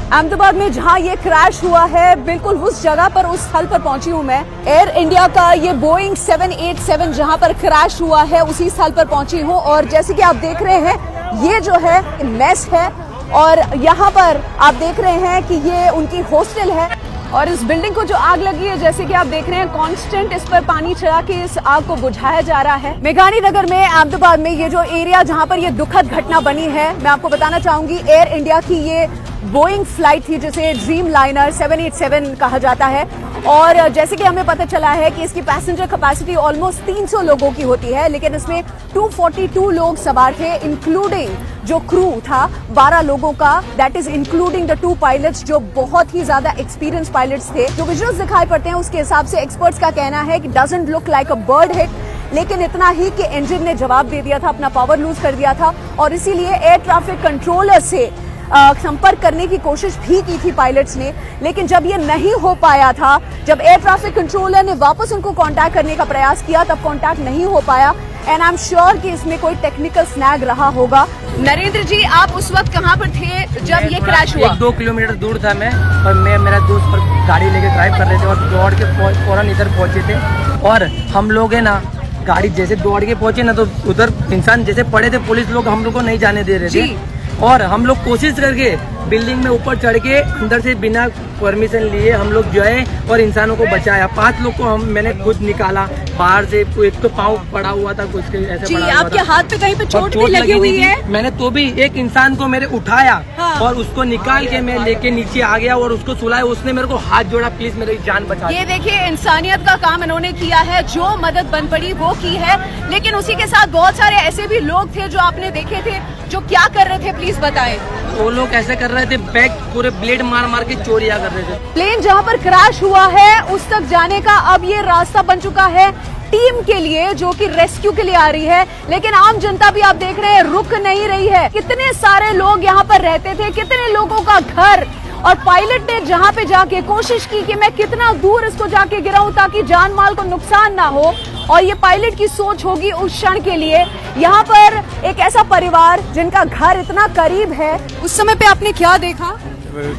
अहमदाबाद में जहां ये क्रैश हुआ है, बिल्कुल उस जगह पर, उस स्थल पर पहुंची हूं मैं। एयर इंडिया का ये बोइंग 787 जहां पर क्रैश हुआ है, उसी स्थल पर पहुंची हूं। और जैसे कि आप देख रहे हैं, ये जो है मेस है और यहाँ पर आप देख रहे हैं कि ये उनकी हॉस्टल है। और इस बिल्डिंग को जो आग लगी है, जैसे कि आप देख रहे हैं, कांस्टेंट इस पर पानी चढ़ा के इस आग को बुझाया जा रहा है। मेघानी नगर में, अहमदाबाद में, ये जो एरिया जहां पर ये दुखद घटना बनी है, मैं आपको बताना चाहूंगी, एयर इंडिया की ये बोइंग फ्लाइट थी जिसे ड्रीम लाइनर 787 कहा जाता है। और जैसे कि हमें पता चला है कि इसकी पैसेंजर कैपेसिटी ऑलमोस्ट 300 लोगों की होती है, लेकिन इसमें 242 लोग सवार थे, इंक्लूडिंग जो क्रू था 12 लोगों का, that is including the 2 pilots जो बहुत ही ज्यादा एक्सपीरियंस पायलट्स थे। जो विजुअल्स दिखाई पड़ते हैं उसके हिसाब से एक्सपर्ट्स का कहना है कि doesn't look like a bird hit, लेकिन इतना ही कि इंजन ने जवाब दे दिया था, अपना पावर लूज कर दिया था। और इसीलिए एयर ट्रैफिक कंट्रोलर से संपर्क करने की कोशिश भी की थी पायलट्स ने, लेकिन जब ये नहीं हो पाया था, जब एयर ट्रैफिक कंट्रोलर ने वापस उनको कांटेक्ट करने का प्रयास किया, तब कांटेक्ट नहीं हो पाया। एंड आई एम श्योर कि इसमें कोई टेक्निकल स्नैग रहा होगा। नरेंद्र जी, आप उस वक्त कहाँ पर थे जब ये क्रैश हुआ? 1-2 किलोमीटर दूर था मैं, और मैं मेरा दोस्त पर गाड़ी लेके ड्राइव कर रहे थे और दौड़ के फौरन इधर पहुंचे थे। और हम लोग है ना, गाड़ी जैसे दौड़ के पहुंचे ना, तो उधर इंसान जैसे पड़े थे, पुलिस लोग हम लोग को नहीं जाने दे रहे थे। और हम लोग कोशिश करके बिल्डिंग में ऊपर चढ़ के अंदर से बिना परमिशन लिए हम लोग जो है और इंसानों को बचाया। 5 लोग को मैंने खुद निकाला बाहर से। एक तो पाँव पड़ा हुआ था कुछ ऐसे पड़ा हुआ था। आपके हाथ पे कहीं पे चोट भी लगी हुई है? मैंने तो भी एक इंसान को मेरे उठाया, हाँ। और उसको निकाल के मैं लेके नीचे आ गया और उसको सुलाया। उसने मेरे को हाथ जोड़ा, प्लीज मेरी जान बचा। ये देखिए, इंसानियत का काम इन्होंने किया है, जो मदद बन पड़ी वो की है। लेकिन उसी के साथ बहुत सारे ऐसे भी लोग थे जो आपने देखे थे, जो क्या कर रहे थे, प्लीज बताएं। वो लोग ऐसे कर रहे थे, बैग पूरे ब्लेड मार मार के चोरियां कर रहे थे। प्लेन जहां पर क्रैश हुआ है उस तक जाने का अब ये रास्ता बन चुका है टीम के लिए, जो कि रेस्क्यू के लिए आ रही है। लेकिन आम जनता भी आप देख रहे हैं रुक नहीं रही है। कितने सारे लोग यहाँ पर रहते थे, कितने लोगों का घर, और पायलट ने जहां पे जाके कोशिश की कि मैं कितना दूर इसको जाके गिराऊं ताकि जान माल को नुकसान ना हो। और ये पायलट की सोच होगी उस क्षण के लिए। यहाँ पर एक ऐसा परिवार जिनका घर इतना करीब है, उस समय पे आपने क्या देखा?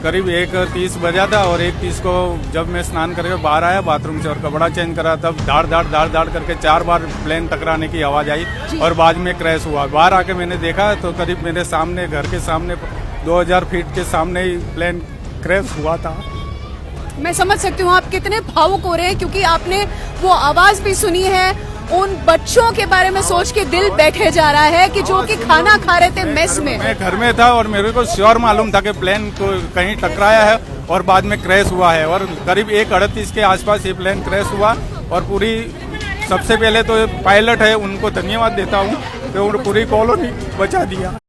करीब 1:30 बजा था, और 1:30 को जब मैं स्नान करके बाहर आया बाथरूम से और कपड़ा चेंज करा, तब दाड़ करके 4 बार प्लेन टकराने की आवाज आई और बाद में क्रैश हुआ। बाहर आके मैंने देखा तो करीब मेरे सामने, घर के सामने 2000 फीट के सामने ही प्लेन क्रैश हुआ था। मैं समझ सकती हूँ आप कितने भावुक हो रहे हैं, क्योंकि आपने वो आवाज भी सुनी है। उन बच्चों के बारे में सोच के दिल बैठे जा रहा है कि जो कि खाना खा रहे थे मेस में। मैं घर में था और मेरे को श्योर मालूम था कि प्लेन को कहीं टकराया है और बाद में क्रैश हुआ है। और करीब 1:38 के आसपास ये प्लेन क्रैश हुआ। और पूरी, सबसे पहले तो पायलट है, उनको धन्यवाद देता हूँ कि पूरी कॉलोनी बचा दिया।